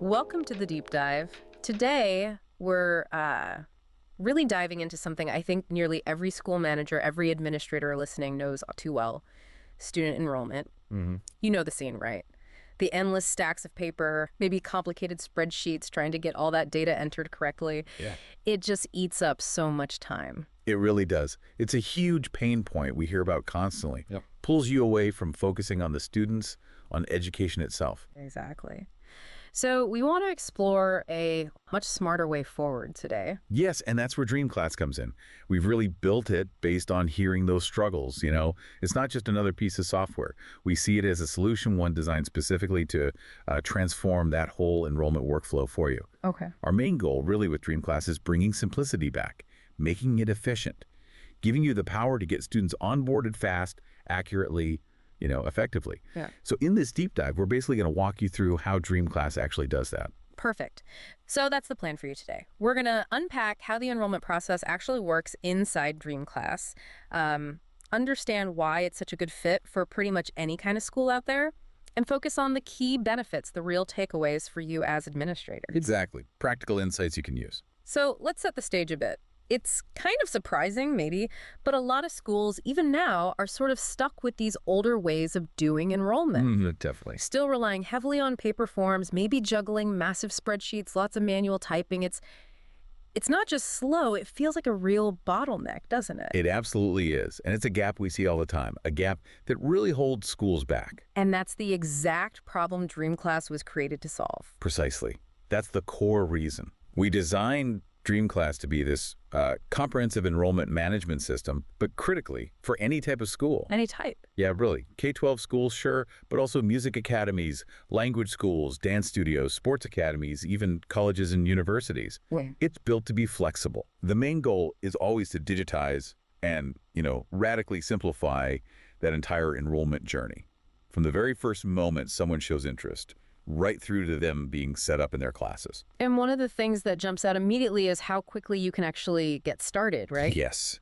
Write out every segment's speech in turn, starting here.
Welcome to the deep dive. Today, we're really diving into something I think nearly every school manager, every administrator listening knows too well, student enrollment. You know the scene, right? The endless stacks of paper, maybe complicated spreadsheets trying to get all that data entered correctly. Yeah. It just eats up so much time. It really does. It's a huge pain point we hear about constantly. Yep. Pulls you away from focusing on the students, on education itself. Exactly. So we want to explore a much smarter way forward today. Yes, and that's where DreamClass comes in. We've really built it based on hearing those struggles, It's not just another piece of software. We see it as a solution, one designed specifically to transform that whole enrollment workflow for you. Okay. Our main goal really with DreamClass is bringing simplicity back, making it efficient, giving you the power to get students onboarded fast, accurately, effectively. Yeah. So in this deep dive, we're basically going to walk you through how DreamClass actually does that. Perfect. So that's the plan for you today. We're going to unpack how the enrollment process actually works inside DreamClass, understand why it's such a good fit for pretty much any kind of school out there, and focus on the key benefits, the real takeaways for you as administrator. Exactly. Practical insights you can use. So let's set the stage a bit. It's kind of surprising, maybe, but a lot of schools, even now, are sort of stuck with these older ways of doing enrollment. Definitely. Still relying heavily on paper forms, maybe juggling massive spreadsheets, lots of manual typing. It's not just slow, it feels like a real bottleneck, doesn't it? It absolutely is. And it's a gap we see all the time, a gap that really holds schools back. And that's the exact problem DreamClass was created to solve. Precisely. That's the core reason. We designed DreamClass to be this comprehensive enrollment management system, but critically for any type of school. Any type. Yeah, really. K-12 schools, sure, but also music academies, language schools, dance studios, sports academies, even colleges and universities. Yeah. It's built to be flexible. The main goal is always to digitize and, radically simplify that entire enrollment journey. From the very first moment someone shows interest, right through to them being set up in their classes. And one of the things that jumps out immediately is how quickly you can actually get started, right? Yes.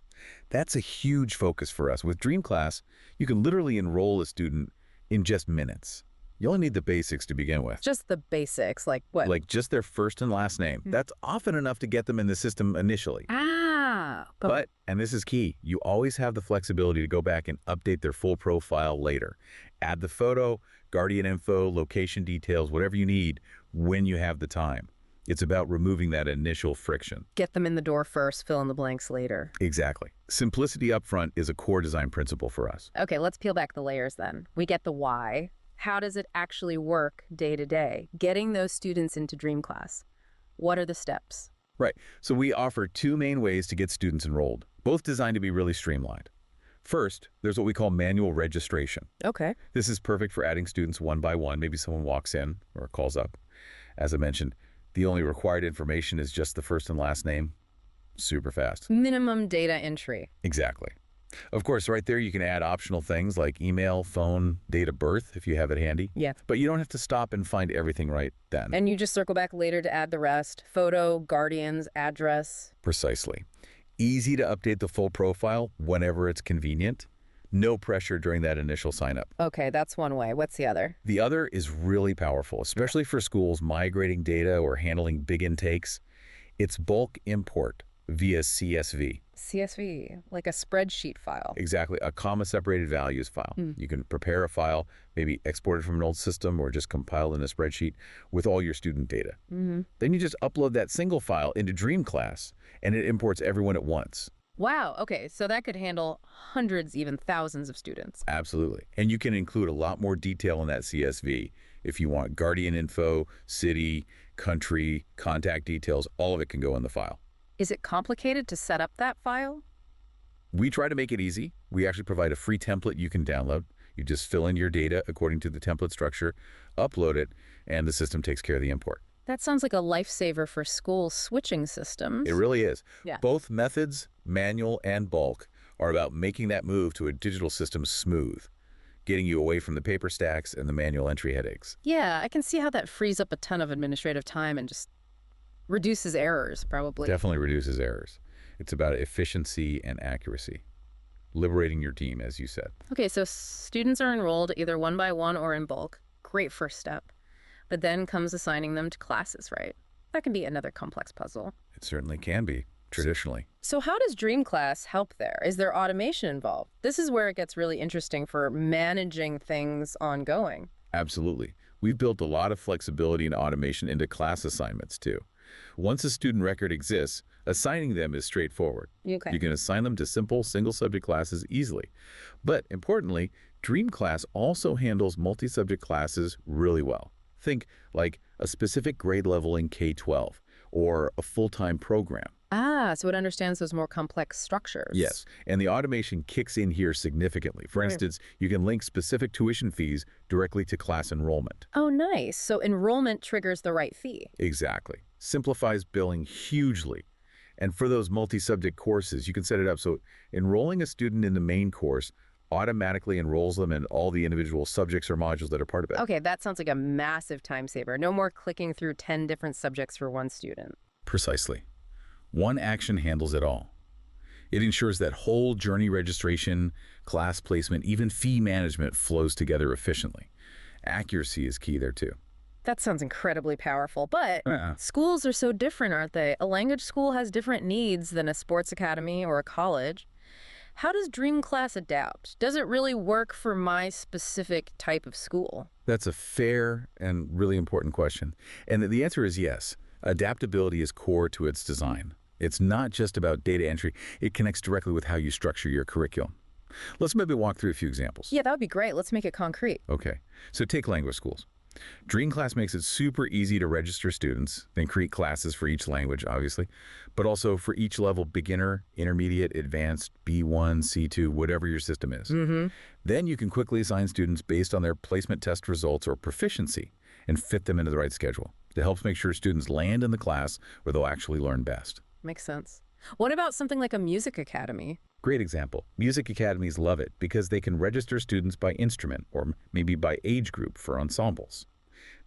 That's a huge focus for us. With DreamClass, you can literally enroll a student in just minutes. You only need the basics to begin with. Just the basics, like what? Like just their first and last name. That's often enough to get them in the system initially. But And this is key, you always have the flexibility to go back and update their full profile later. Add the photo, guardian info, location details, whatever you need when you have the time. It's about removing that initial friction. get them in the door first, fill in the blanks later. Exactly. Simplicity upfront is a core design principle for us. Okay, let's peel back the layers then. We get the why. How does it actually work day to day? Getting those students into DreamClass. What are the steps? Right. So we offer two main ways to get students enrolled, both designed to be really streamlined. First, there's what we call manual registration. Okay. This is perfect for adding students one by one. Maybe someone walks in or calls up. As I mentioned, the only required information is just the first and last name. Super fast. Minimum data entry. Exactly. Of course, right there you can add optional things like email, phone, date of birth if you have it handy. Yeah. But you don't have to stop and find everything right then. And you just circle back later to add the rest. Photo, guardians, address. Precisely. Easy to update the full profile whenever it's convenient. No pressure during that initial sign-up. Okay, that's one way. What's the other? The other is really powerful, especially for schools migrating data or handling big intakes. It's bulk import via CSV. CSV, like a spreadsheet file. Exactly, a comma-separated values file. You can prepare a file, maybe export it from an old system or just compile in a spreadsheet with all your student data. Then you just upload that single file into DreamClass, and it imports everyone at once. Wow, okay, so that could handle hundreds, even thousands of students. Absolutely. And you can include a lot more detail in that CSV. If you want guardian info, city, country, contact details, all of it can go in the file. Is it complicated to set up that file? We try to make it easy. We actually provide a free template you can download. You just fill in your data according to the template structure, upload it, and the system takes care of the import. That sounds like a lifesaver for school switching systems. It really is. Yeah. Both methods, manual and bulk, are about making that move to a digital system smooth, getting you away from the paper stacks and the manual entry headaches. Yeah, I can see how that frees up a ton of administrative time and just reduces errors, probably. Definitely reduces errors. It's about efficiency and accuracy. Liberating your team, as you said. Okay, so students are enrolled either one by one or in bulk. Great first step. But then comes assigning them to classes, right? That can be another complex puzzle. It certainly can be, traditionally. So how does DreamClass help there? Is there automation involved? This is where it gets really interesting for managing things ongoing. Absolutely. We've built a lot of flexibility and automation into class assignments, too. Once a student record exists, assigning them is straightforward. Okay. You can assign them to simple, single-subject classes easily. But importantly, DreamClass also handles multi-subject classes really well. Think like a specific grade level in K-12 or a full-time program. Ah, so it understands those more complex structures. Yes, and the automation kicks in here significantly. For instance, you can link specific tuition fees directly to class enrollment. Oh, nice. So enrollment triggers the right fee. Exactly. Simplifies billing hugely. And for those multi-subject courses, you can set it up so enrolling a student in the main course automatically enrolls them in all the individual subjects or modules that are part of it. Okay, that sounds like a massive time saver. No more clicking through 10 different subjects for one student. Precisely. One action handles it all. It ensures that whole journey registration, class placement, even fee management flows together efficiently. Accuracy is key there too. That sounds incredibly powerful, but schools are so different, aren't they? A language school has different needs than a sports academy or a college. How does DreamClass adapt? Does it really work for my specific type of school? That's a fair and really important question. And the answer is yes. Adaptability is core to its design. It's not just about data entry. It connects directly with how you structure your curriculum. Let's maybe walk through a few examples. Yeah, that would be great. Let's make it concrete. Okay, so take language schools. DreamClass makes it super easy to register students, then create classes for each language, obviously, but also for each level, beginner, intermediate, advanced, B1, C2, whatever your system is. Then you can quickly assign students based on their placement test results or proficiency and fit them into the right schedule. It helps make sure students land in the class where they'll actually learn best. Makes sense. What about something like a music academy? Great example. Music academies love it because they can register students by instrument or maybe by age group for ensembles.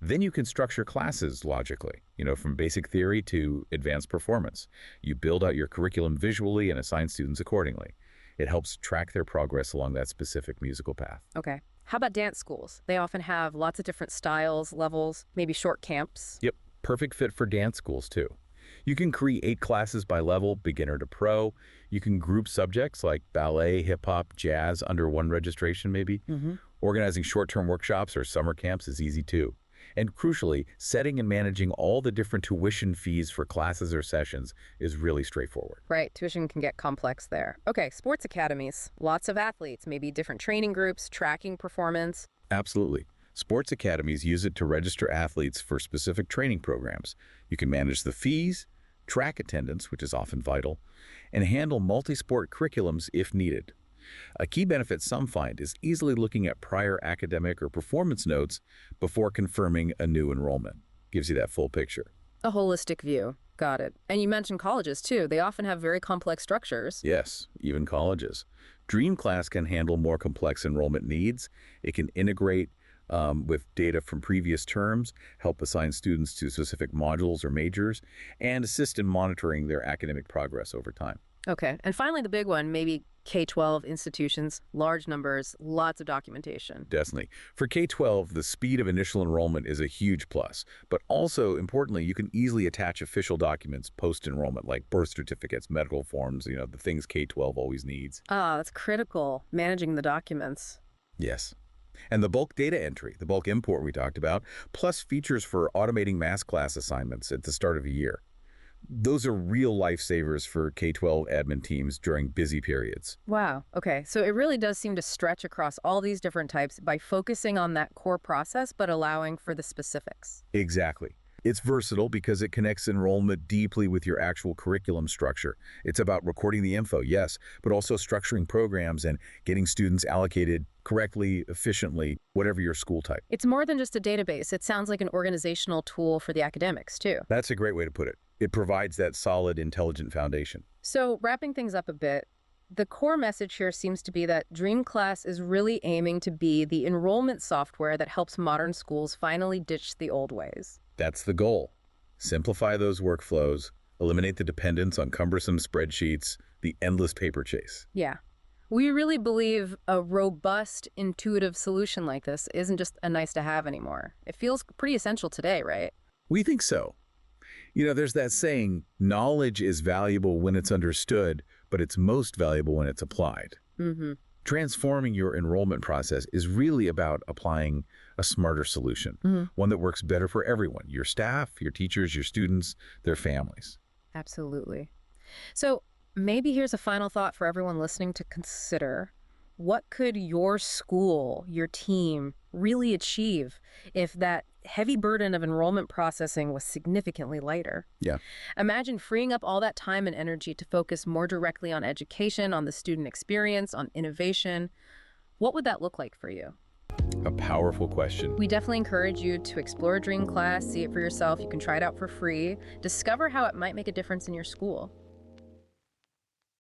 Then you can structure classes logically, from basic theory to advanced performance. You build out your curriculum visually and assign students accordingly. It helps track their progress along that specific musical path. Okay. How about dance schools? They often have lots of different styles, levels, maybe short camps. Yep, perfect fit for dance schools too. You can create classes by level, beginner to pro. You can group subjects like ballet, hip-hop, jazz under one registration maybe. Organizing short-term workshops or summer camps is easy too. And crucially, setting and managing all the different tuition fees for classes or sessions is really straightforward. Right, tuition can get complex there. Okay, sports academies. Lots of athletes, maybe different training groups, tracking performance. Absolutely. Sports academies use it to register athletes for specific training programs. You can manage the fees, track attendance, which is often vital, and handle multi-sport curriculums if needed. A key benefit some find is easily looking at prior academic or performance notes before confirming a new enrollment. Gives you that full picture. A holistic view. Got it. And you mentioned colleges, too. They often have very complex structures. Yes, even colleges. DreamClass can handle more complex enrollment needs. It can integrate with data from previous terms, help assign students to specific modules or majors, and assist in monitoring their academic progress over time. Okay. And finally, the big one, maybe K-12 institutions, large numbers, lots of documentation. Definitely. For K-12, the speed of initial enrollment is a huge plus, but also, importantly, you can easily attach official documents post-enrollment, like birth certificates, medical forms, the things K-12 always needs. Ah, that's critical, managing the documents. Yes. And the bulk data entry, the bulk import we talked about, plus features for automating mass class assignments at the start of a year. Those are real lifesavers for K-12 admin teams during busy periods. Wow. Okay. So it really does seem to stretch across all these different types by focusing on that core process, but allowing for the specifics. Exactly. It's versatile because it connects enrollment deeply with your actual curriculum structure. It's about recording the info, yes, but also structuring programs and getting students allocated correctly, efficiently, whatever your school type. It's more than just a database. It sounds like an organizational tool for the academics, too. That's a great way to put it. It provides that solid, intelligent foundation. So wrapping things up a bit, the core message here seems to be that DreamClass is really aiming to be the enrollment software that helps modern schools finally ditch the old ways. That's the goal. Simplify those workflows, eliminate the dependence on cumbersome spreadsheets, the endless paper chase. Yeah. We really believe a robust, intuitive solution like this isn't just a nice to have anymore. It feels pretty essential today, right? We think so. There's that saying, knowledge is valuable when it's understood, but it's most valuable when it's applied. Mm-hmm. Transforming your enrollment process is really about applying a smarter solution, one that works better for everyone, your staff, your teachers, your students, their families. Absolutely. So maybe here's a final thought for everyone listening to consider. What could your school, your team, really achieve if that heavy burden of enrollment processing was significantly lighter? Yeah. Imagine freeing up all that time and energy to focus more directly on education, on the student experience, on innovation. What would that look like for you? A powerful question. We definitely encourage you to explore DreamClass, see it for yourself. You can try it out for free. Discover how it might make a difference in your school.